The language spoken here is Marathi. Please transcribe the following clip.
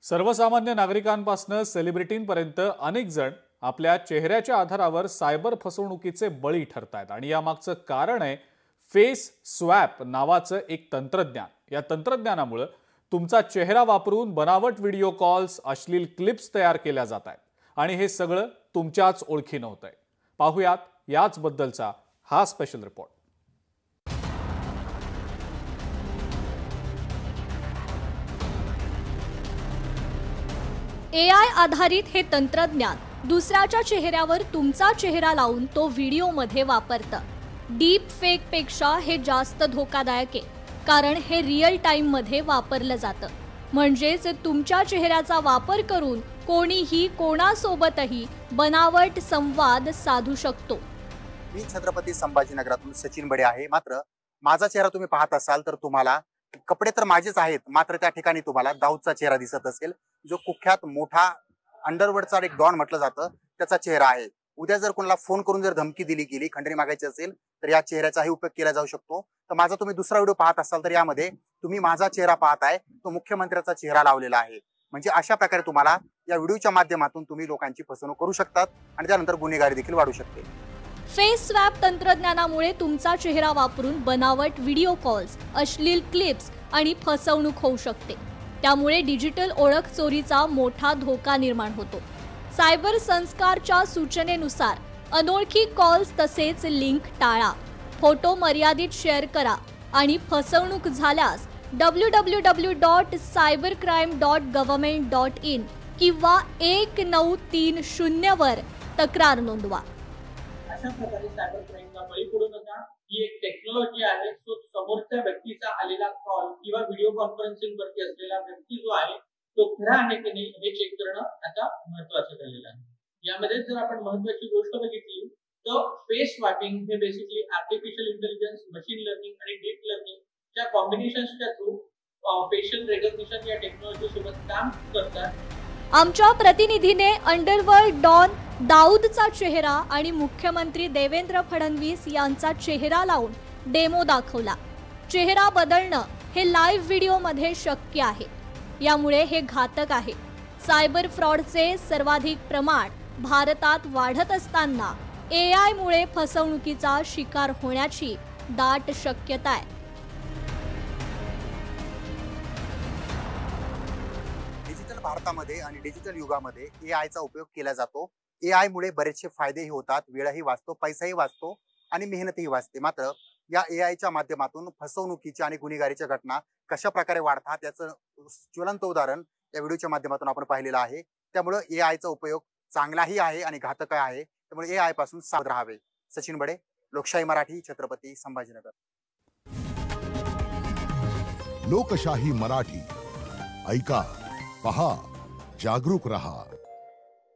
सर्वसामान्य नागरिकांपासून सेलिब्रिटींपर्यंत अनेक जण आपल्या चेहऱ्याच्या आधारावर सायबर फसवणुकीचे बळी ठरतात आणि यामागचं कारण आहे फेस स्वॅप नावाचं एक तंत्रज्ञान। या तंत्रज्ञानामुळे तुमचा चेहरा वापरून बनावट व्हिडिओ कॉल्स, अश्लील क्लिप्स तयार केल्या जात आहेत आणि हे सगळं तुमच्याच ओळखीनं होतंय। पाहूयात याच बद्दलचा हा स्पेशल रिपोर्ट। AI आधारित हे तंत्रज्ञान दुसऱ्याच्या चेहऱ्यावर तुमचा चेहरा लावून तो व्हिडिओमध्ये वापरतं। डीप फेक पेक्षा हे जास्त धोकादायक आहे, कारण हे रिअल टाइम मध्ये वापरलं जातं। म्हणजेच तुमच्या चेहऱ्याचा वापर करून कोणीही कोणासोबतही बनावट संवाद साधू शकतो। मी छत्रपती संभाजीनगरातून सचिन बडे आहे। मात्र माझा चेहरा तुम्ही पाहत असाल तर तुम्हाला कपडे तर माझेच आहेत, मात्र त्या ठिकाणी तुम्हाला दाऊदचा चेहरा दिसत असेल, जो कुख्यात मोठा अंडरवर्ल्डचा एक डॉन म्हटलं जातं, त्याचा चेहरा आहे। उद्या जर कोणाला फोन करून जर धमकी दिली गेली, खंडणी मागायची असेल तर या चेहऱ्याचाही उपयोग केला जाऊ शकतो। तर माझा तुम्ही दुसरा व्हिडिओ पाहत असाल तर यामध्ये तुम्ही माझा चेहरा पाहताय, तो मुख्यमंत्र्याचा चेहरा लावलेला आहे। म्हणजे अशा प्रकारे तुम्हाला या व्हिडिओच्या माध्यमातून तुम्ही लोकांची फसवणूक करू शकतात आणि त्यानंतर गुन्हेगारी देखील वाढू शकते। फेस स्वॅप तंत्रज्ञानामुळे तुमचा चेहरा वापरून बनावट व्हिडिओ कॉल्स, अश्लील क्लिप्स आणि फसवणूक होऊ शकते। त्यामुळे डिजिटल ओळख चोरीचा मोठा धोका निर्माण होतो। सायबर संस्कारच्या सूचनेनुसार अनोळखी कॉल्स तसेच लिंक टाळा, फोटो मर्यादित शेअर करा आणि फसवणूक झाल्यास www.cybercrime.government.in किंवा 1930 वर तक्रार नोंदवा। अशा प्रकारे सायबर क्राईमला बळी पडू नका। ही एक टेक्नॉलॉजी आहे, जो समोरच्या व्यक्तीचा आलेला कॉल किंवा व्हिडिओ कॉन्फरन्सिंग वरती असलेला व्यक्ती जो आहे तो खरा आहे की नाही हे चेक करणं आता महत्त्वाचं झालेलं आहे। यामध्ये जर आपण महत्त्वाची गोष्ट बघितली तर फेस स्वॅपिंग हे basically artificial intelligence, machine learning आणि डीप लर्निंग च्या कॉम्बिनेशन्सच्या थ्रू फेशियल रेकग्निशन या टेक्नॉलॉजी सोबत काम करतात। आमच्या प्रतिनिधीने अंडरवर्ल्ड डॉन दाऊदचा चेहरा आणि मुख्यमंत्री देवेंद्र फडणवीस यांचा चेहरा लावून डेमो दाखवला। चेहरा बदलणं हे लाईव्ह व्हिडिओमध्ये शक्य आहे, यामुळे हे घातक आहे। सायबर फ्रॉडचे सर्वाधिक प्रमाण भारतात वाढत असताना AI मुळे फसवणुकीचा शिकार होण्याची दाट शक्यता आहे। डिजिटल भारतामध्ये आणि डिजिटल युगामध्ये AIचा उपयोग केला जातो। AI मुळे बरेचसे फायदेही होतात, वेळही वाचतो, पैसाही वाचतो आणि मेहनतही वाचते। मात्र या AIच्या माध्यमातून फसवणुकीच्या आणि गुन्हेगारीच्या घटना कशा प्रकारे वाढतात याचं ज्वलंत उदाहरण या व्हिडिओच्या माध्यमातून आपण पाहिलेलं आहे। त्यामुळे AIचा उपयोग चांगलाही आहे आणि घातक आहे, त्यामुळे AI पासून सावध राहावे। सचिन बडे, लोकशाही मराठी, छत्रपती संभाजीनगर। लोकशाही मराठी, ऐका, पहा, जागरूक रहा।